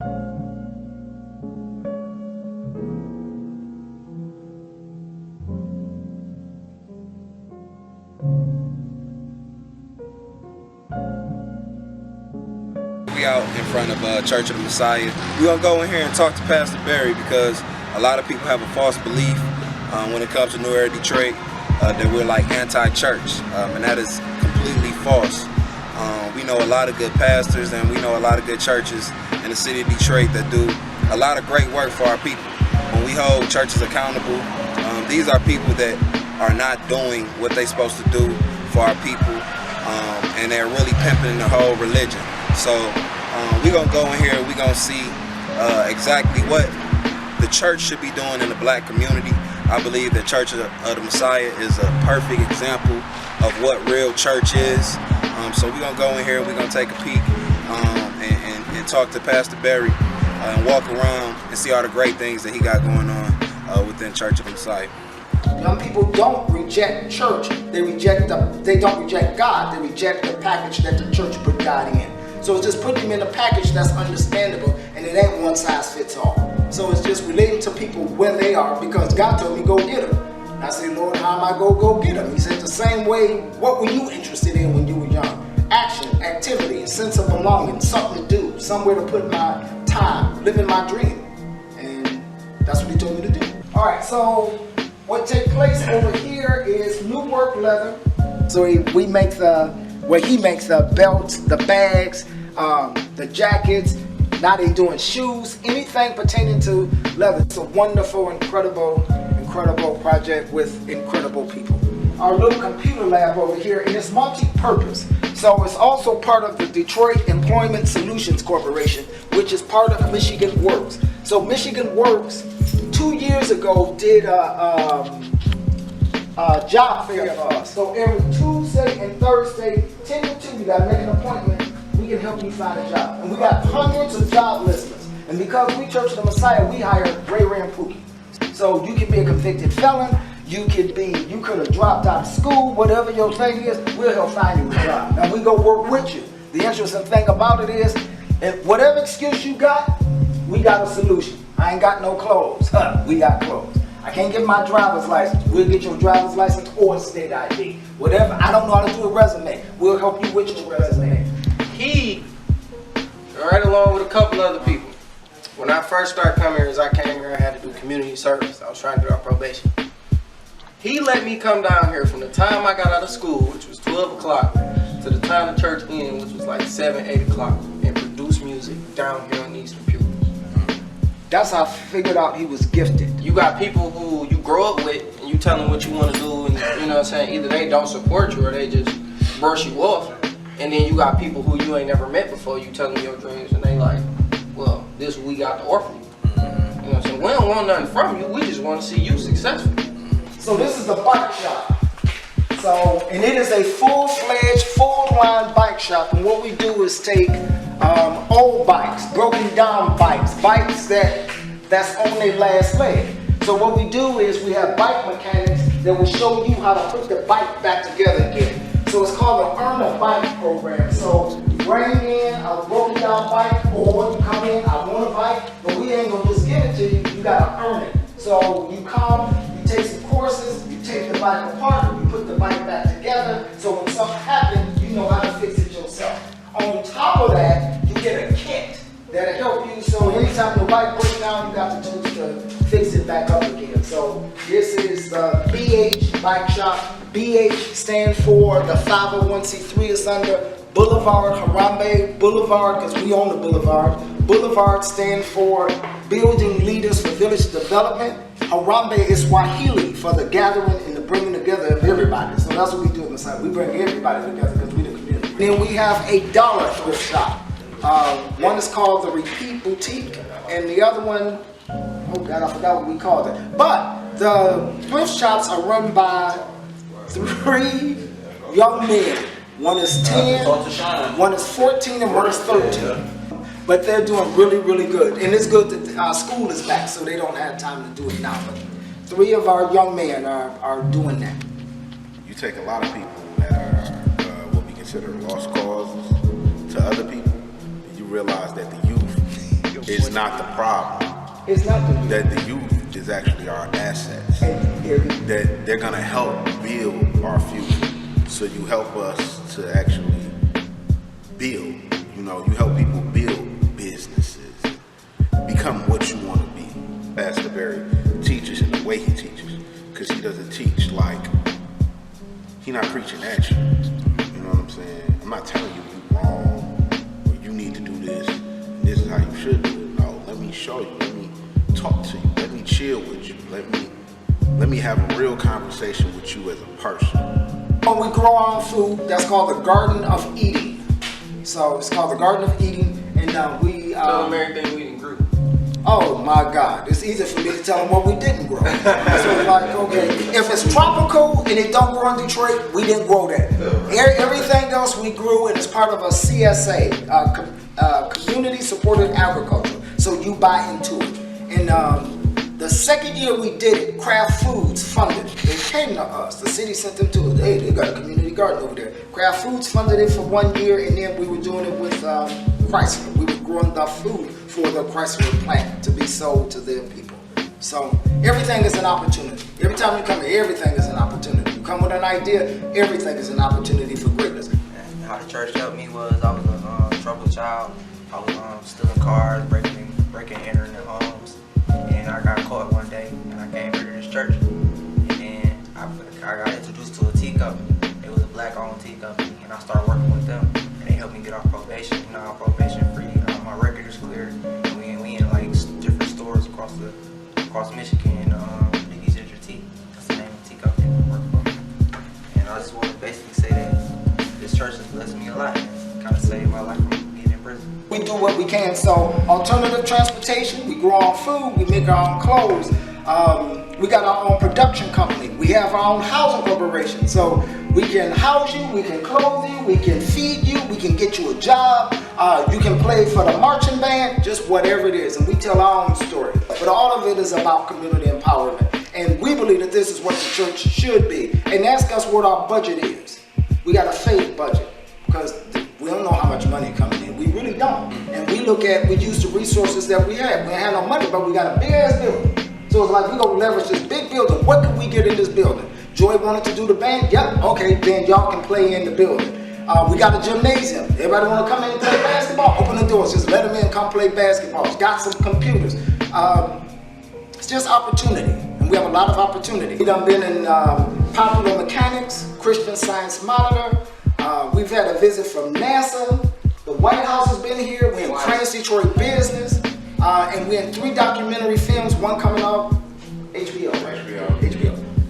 We out in front of Church of the Messiah. We're going to go in here and talk to Pastor Barry because a lot of people have a false belief when it comes to New Era Detroit that we're like anti-church, and that is completely false. We know a lot of good pastors and we know a lot of good churches in the city of Detroit that do a lot of great work for our people. When we hold churches accountable, these are people that are not doing what they're supposed to do for our people, and they're really pimping the whole religion. So we're going to go in here, we're going to see exactly what the church should be doing in the black community. I believe that Church of the Messiah is a perfect example of what real church is. So we're going to go in here, we're going to take a peek and talk to Pastor Barry and walk around and see all the great things that he got going on within Church of the Messiah. Young people don't reject church, they don't reject God, they reject the package that the church put God in. So it's just put them in a package that's understandable, and it ain't one size fits all. So it's just relating to people where they are, because God told me go get them. And I said, Lord, how am I go get them? He said, the same way, what were you interested in when you were young? Action, activity, a sense of belonging, something to do, somewhere to put my time, living my dream. And that's what he told me to do. All right, so what takes place over here is New Work Leather. So he makes the belts, the bags, the jackets. Now they're doing shoes, anything pertaining to leather. It's a wonderful, incredible project with incredible people. Our little computer lab over here, and it's multi-purpose. So it's also part of the Detroit Employment Solutions Corporation, which is part of Michigan Works. So Michigan Works, 2 years ago, did a job fair for us. So every Tuesday and Thursday, 10 to 2, you gotta make an appointment. We can help you find a job. And we got hundreds of job listings. And because we Church of the Messiah, we hire Ray Ram Pookie. So you can be a convicted felon, you could have dropped out of school, whatever your thing is, we'll help find you a job. Now we go work with you. The interesting thing about it is, if whatever excuse you got, we got a solution. I ain't got no clothes. We got clothes. I can't get my driver's license. We'll get your driver's license or state ID. Whatever. I don't know how to do a resume. We'll help you with your resume. He, right along with a couple other people, when I first started coming here, as I came here, I had to do community service. I was trying to get off probation. He let me come down here from the time I got out of school, which was 12 o'clock, to the time the church ended, which was like 7, 8 o'clock, and produce music down here on these computers. That's how I figured out he was gifted. You got people who you grow up with, and you tell them what you want to do, and you know what I'm saying, either they don't support you or they just brush you off. And then you got people who you ain't never met before, you tell them your dreams, and they like, well, this is what we got to offer you. You know what I'm saying? We don't want nothing from you, we just want to see you successful. So this is the bike shop. So, and it is a full-fledged, full-line bike shop, and what we do is take old bikes, broken down bikes, bikes that's on their last leg. So what we do is we have bike mechanics that will show you how to put the bike back together again. So it's called an Earn a Bike program. So you bring in a broken down bike, or you come in, I want a bike, but we ain't gonna just give it to you, you gotta earn it. So you come, you take some courses, you take the bike apart, you put the bike back together, so when something happens, you know how to fix it yourself. On top of that, you get a kit that'll help you, so anytime the bike breaks down, you got the tools to fix it back up again. So this is the BH Bike Shop. BH stands for the 501c3. It's under Boulevard, Harambe Boulevard, because we own the Boulevard. Boulevard stands for Building Leaders for Village Development. Harambe is Swahili for the gathering and the bringing together of everybody. So that's what we do inside. We bring everybody together because we're the community. Then we have a dollar thrift shop. One is called the Repeat Boutique, and the other one, oh God, I forgot what we called it. But the thrift shops are run by 3 young men. One is 10, one is 14, and one is 13. But they're doing really, really good. And it's good that our school is back, so they don't have time to do it now. But 3 of our young men are doing that. You take a lot of people that are what we consider lost causes to other people, and you realize that the youth is not the problem. It's not the That the youth is actually our assets. That they're gonna help build our future. So you help us to actually build. You know, you help people build businesses, become what you want to be. Pastor Barry teaches in the way he teaches, because he doesn't teach like he's not preaching at you. You know what I'm saying? I'm not telling you you're wrong or you need to do this. And this is how you should do it. No, let me show you. Let me talk to you. Let me chill with you. Let me have a real conversation with you as a person. We grow our own food. That's called the Garden of Eden. So it's called the Garden of Eden, and we. Tell them everything we didn't grew. Oh my God! It's easy for me to tell them what we didn't grow. So like, okay, if it's tropical and it don't grow in Detroit, we didn't grow that. Everything else we grew, and it's part of a CSA, community supported agriculture. So you buy into it. And the second year we did it, Kraft Foods funded. They came to us. The city sent them to us. Hey, they got a community garden over there. Kraft Foods funded it for 1 year, and then we were doing it with Chrysler. We were growing the food for the Chrysler plant to be sold to their people. So everything is an opportunity. Every time you come here, everything is an opportunity. You come with an idea, everything is an opportunity for greatness. And how the church helped me was I was a troubled child. I was stealing cars, breaking and entering their homes. And I got caught one day, and I came here to this church. And then I got introduced to a tea company. It was a black-owned tea company, and I started working with them. And they helped me get off probation. You know, I'm probation free. My record is clear. And we in like different stores across Michigan. Biggie's Ginger Tea. That's the name of the tea company we work for. And I just want to basically say that this church has blessed me a lot. And kind of saved my life from being in prison. We do what we can. So alternative transportation, we grow our own food, we make our own clothes. We got our own production company. We have our own housing corporation. So we can house you, we can clothe you, we can feed you, we can get you a job. You can play for the marching band, just whatever it is. And we tell our own story. But all of it is about community empowerment. And we believe that this is what the church should be. And ask us what our budget is. We got a faith budget because we don't know how much money coming in. We really don't. And we use the resources that we have. We don't have no money, but we got a big ass building. So it's like we're going to leverage this big building. What can we get in this building? Joy wanted to do the band? Yep. Okay, then y'all can play in the building. We got a gymnasium. Everybody want to come in and play basketball? Open the doors. Just let them in, come play basketball. It's got some computers. It's just opportunity. And we have a lot of opportunity. We done been in Popular Mechanics, Christian Science Monitor. We've had a visit from NASA. The White House has been here. We're in Trans Detroit Business. And we're in 3 documentary films, one coming out HBO.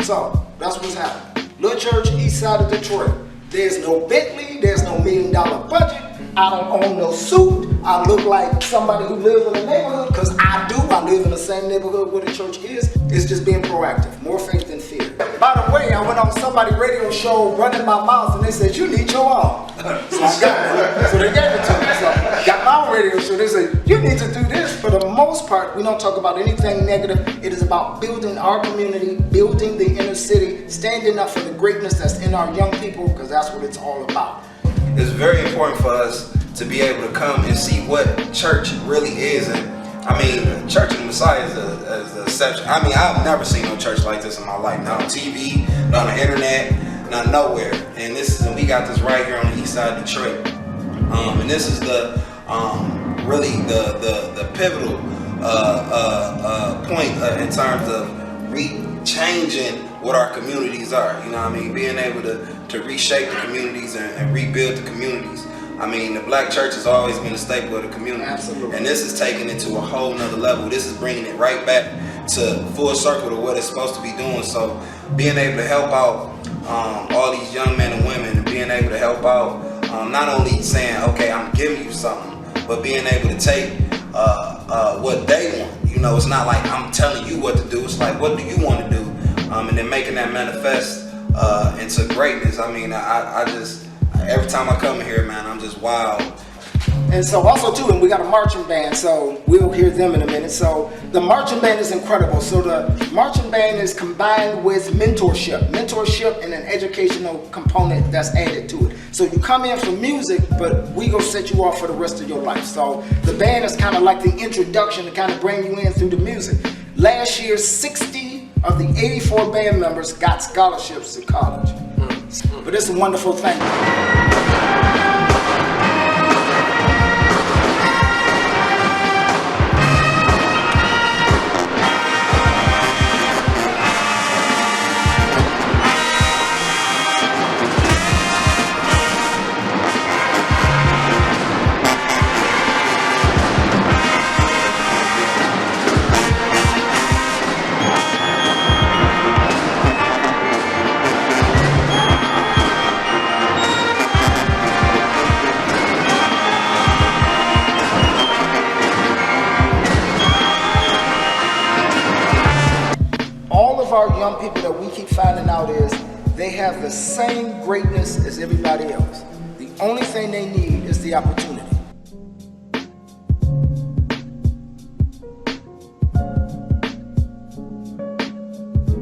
So that's what's happening. Little church, east side of Detroit. There's no Bentley, there's no $1 million budget. I don't own no suit. I look like somebody who lives in the neighborhood, because I do. I live in the same neighborhood where the church is. It's just being proactive, more faith than fear. By the way, I went on somebody's radio show running my mouth, and they said, you need your own. So I got one. So they gave it to me. So I got my own radio show. They said, you need to do this. For the most part, we don't talk about anything negative. It is about building our community, building the inner city, standing up for the greatness that's in our young people, because that's what it's all about. It's very important for us to be able to come and see what church really is. And I mean, Church of the Messiah is an exception. I mean, I've never seen no church like this in my life. Not on TV, not on the internet, not nowhere. And we got this right here on the east side of Detroit. And this is the really the pivotal point in terms of changing what our communities are. You know what I mean? Being able to reshape the communities and rebuild the communities. I mean, the black church has always been a staple of the community. Absolutely. And this is taking it to a whole nother level. This is bringing it right back to full circle to what it's supposed to be doing. So being able to help out all these young men and women, and being able to help out, not only saying, okay, I'm giving you something, but being able to take what they want. You know, it's not like I'm telling you what to do. It's like, what do you want to do? And then making that manifest into greatness. I mean, I just, every time I come here, man, I'm just wild. And so also too, and we got a marching band, so we'll hear them in a minute. So the marching band is incredible. So the marching band is combined with mentorship and an educational component that's added to it. So you come in for music, but we gonna set you off for the rest of your life. So the band is kind of like the introduction to kind of bring you in through the music. Last year, 60 of the 84 band members got scholarships to college. But it's a wonderful thing. Our young people that we keep finding out is they have the same greatness as everybody else. The only thing they need is the opportunity.